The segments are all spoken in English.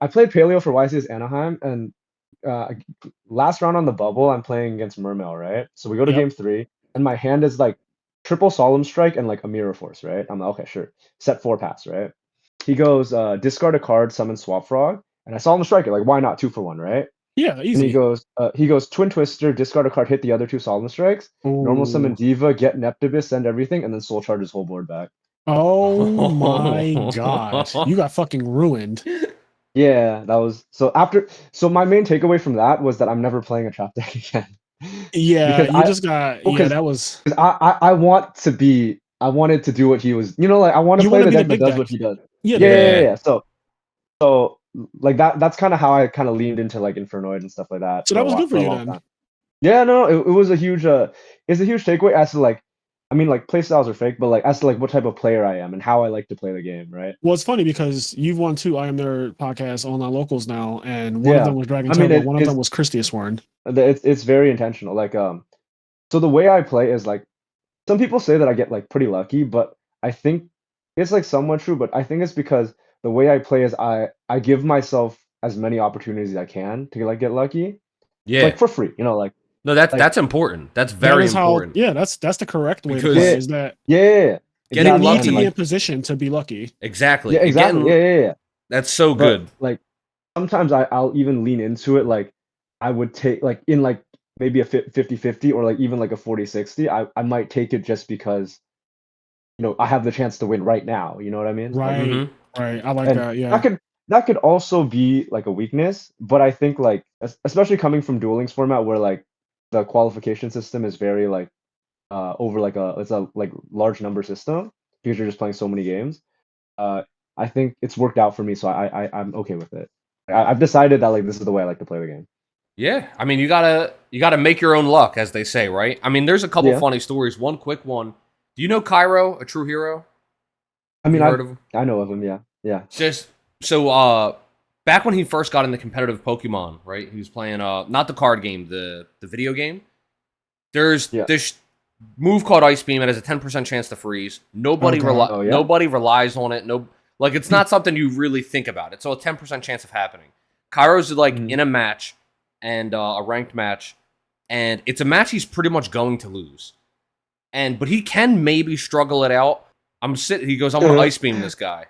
I played Paleo for YCS Anaheim, and uh, last round on the bubble, I'm playing against Mermail, right? So we go to Yep. game 3, and my hand is like triple Solemn Strike and like a Mirror Force, right? I'm like, okay, sure. Set 4 pass, right? He goes, discard a card, summon Swap Frog, and I Solemn Strike it. Like, why not? 2 for 1, right? Yeah, And easy. he goes Twin Twister, discard a card, hit the other 2 Solemn Strikes, normal summon Ooh. Diva, get Neptibus, send everything, and then Soul Charge his whole board back. Oh my god. You got fucking ruined. Yeah, that was so my main takeaway from that was that I'm never playing a trap deck again. Yeah, Because you just got well, yeah, that was I I wanted to do what he was, like I want to you play want to the be the deck that big does deck. what he does. Yeah, the Yeah, big yeah, yeah, deck. Yeah. yeah. So like that's kind of how I kind of leaned into like Infernoid and stuff like that So that was good for for a you long then. time. Yeah, no, it was a huge it's a huge takeaway as to like I mean like play styles are fake, but like as to like what type of player I am and how I like to play the game, right? Well, it's funny because you've won 2 IMNerd podcasts online locals now, and one of Yeah. them was Dragon I mean Turbo, one of them was Christius Warren. it's very intentional. Like so the way I play is like some people say that I get like pretty lucky, but I think it's like somewhat true, but I think it's because the way I play is I give myself as many opportunities as I can to like get lucky. Yeah. Like for free, like No, like that's important. That's That very is how important. yeah, that's the correct way to Because play yeah, is that yeah, you getting exactly. need to And be lucky. in position to be lucky. Exactly. yeah, And exactly. Yeah, getting yeah, yeah. that's so But good. like sometimes I'll even lean into it like I would take like in like maybe a 50-50 or like even like a 40-60. I might take it just because I have the chance to win right now. You know what I mean? Like, Right. Mm-hmm. Right. I like and that. Yeah. that could also be like a weakness, but I think like especially coming from Duel Links format where like the qualification system is very like over like it's a like large number system because you're just playing so many games. Uh, I think it's worked out for me, so I'm okay with it. I've decided that like this is the way I like to play the game. Yeah. I mean, you gotta make your own luck, as they say, right? I mean, there's a couple Yeah, funny stories. One quick one. Do you know Cairo, a true hero? I Have mean you heard of him? I know of him. Yeah, yeah. Just so back when he first got into competitive Pokemon, right? He was playing not the card game, the video game. There's Yeah. this move called Ice Beam. It has a 10% chance to freeze. Nobody Okay. Oh yeah. nobody relies on it. No, like it's not something you really think about. It's a 10% chance of happening. Kairo's like Mhm. in a match and a ranked match, and it's a match he's pretty much going to lose. But he can maybe struggle it out. He goes, I'm gonna Ice Beam this guy.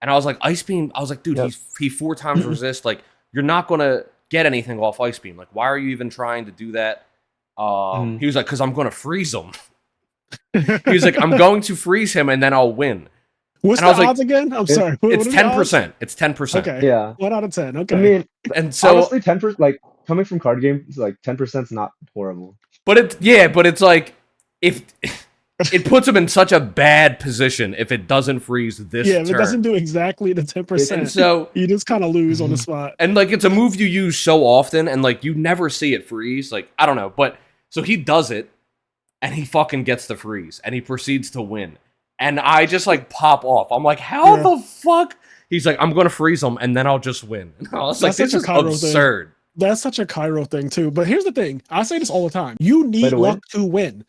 And I was like, Ice Beam, I was like, dude, Yep. he 4 times resist. Like, you're not gonna get anything off Ice Beam. Like, why are you even trying to do that? Mhm. He was like, because I'm gonna freeze him. He was like, I'm going to freeze him and then I'll win. What's And I the was like, odds again? I'm It- sorry. What It's are the odds? 10%. It's 10%. Okay. Yeah. 1 out of 10. I Okay. mean, And so, honestly, 10% like coming from card games, like 10% is not horrible. but it's like if it puts him in such a bad position if it doesn't freeze this Yeah, if it turn. doesn't do exactly the And 10%, so you just kind of lose on the spot. and like it's a move you use so often and like you never see it freeze. Like, I don't know, but so he does it and he fucking gets the freeze and he proceeds to win. And I just like pop off. I'm like, how Yeah. the fuck? He's like, I'm gonna freeze him and then I'll just win. And I was like, That's this such a is Cairo thing. absurd. That's such a Cairo thing too. But here's the thing. I say this all the time. You need to win? luck to win.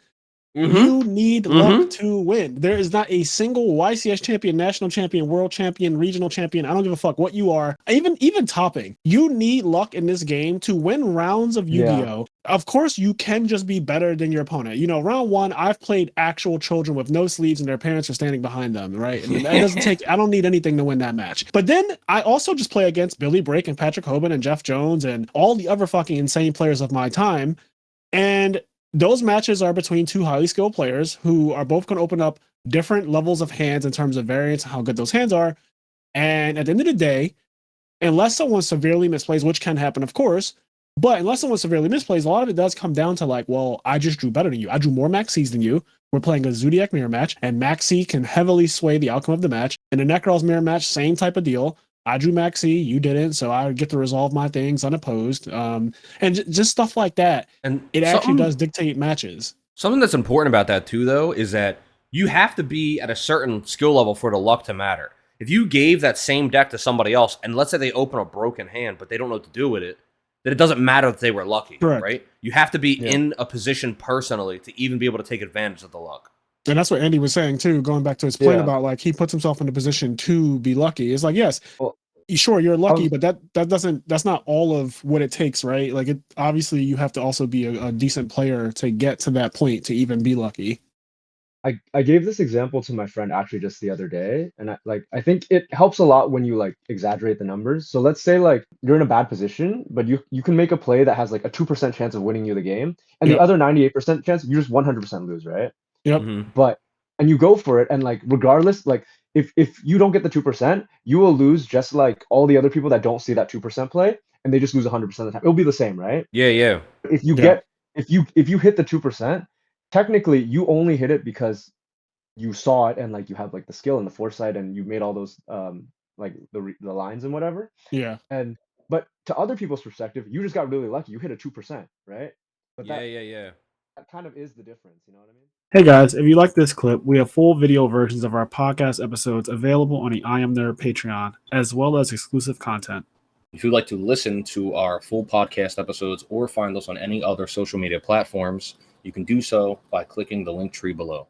Mm-hmm. You need luck to win. There is not a single YCS champion, national champion, world champion, regional champion. I don't give a fuck what you are. Even topping. You need luck in this game to win rounds of YuGiOh. Of course, you can just be better than your opponent. Round 1, I've played actual children with no sleeves and their parents are standing behind them, right? And that doesn't take, I don't need anything to win that match. But then I also just play against Billy Brake and Patrick Hoban and Jeff Jones and all the other fucking insane players of my time. And those matches are between 2 highly skilled players who are both going to open up different levels of hands in terms of variance and how good those hands are. And at the end of the day, unless someone severely misplays, which can happen, of course, but unless someone severely misplays, a lot of it does come down to like, well, I just drew better than you. I drew more Max C's than you. We're playing a Zodiac mirror match, and Max C can heavily sway the outcome of the match. In a Necrol's mirror match, same type of deal. I drew Max C, you didn't, so I get to resolve my things unopposed. And just stuff like that. And It actually does dictate matches. Something that's important about that too, though, is that you have to be at a certain skill level for the luck to matter. If you gave that same deck to somebody else, and let's say they open a broken hand, but they don't know what to do with it, then it doesn't matter that they were lucky, Correct. right? You have to be in a position personally to even be able to take advantage of the luck. And that's what Andy was saying too, going back to his point about like he puts himself in a position to be lucky. It's like, yes, Well, Sure, you're lucky, was- but that's not all of what it takes, right? Like it obviously you have to also be a decent player to get to that point to even be lucky. I gave this example to my friend actually just the other day, and I think it helps a lot when you like exaggerate the numbers. So let's say like you're in a bad position, but you can make a play that has like a 2% chance of winning you the game, and the Yep. other 98% chance you just 100% lose, right? Yep. Mhm. But and you go for it, and like regardless, like if you don't get the 2%, you will lose just like all the other people that don't see that 2% play, and they just lose 100% of the time. It'll be the same, right? Yeah, yeah. If you Yeah. get if you hit the 2%, technically you only hit it because you saw it and like you have like the skill and the foresight and you made all those like the lines and whatever. Yeah. And but to other people's perspective, you just got really lucky. You hit a 2%, right? But Yeah, yeah, yeah. that kind of is the difference, you know what I mean? Hey guys, if you like this clip, we have full video versions of our podcast episodes available on the IMNerd Patreon, as well as exclusive content. If you'd like to listen to our full podcast episodes or find us on any other social media platforms, you can do so by clicking the link tree below.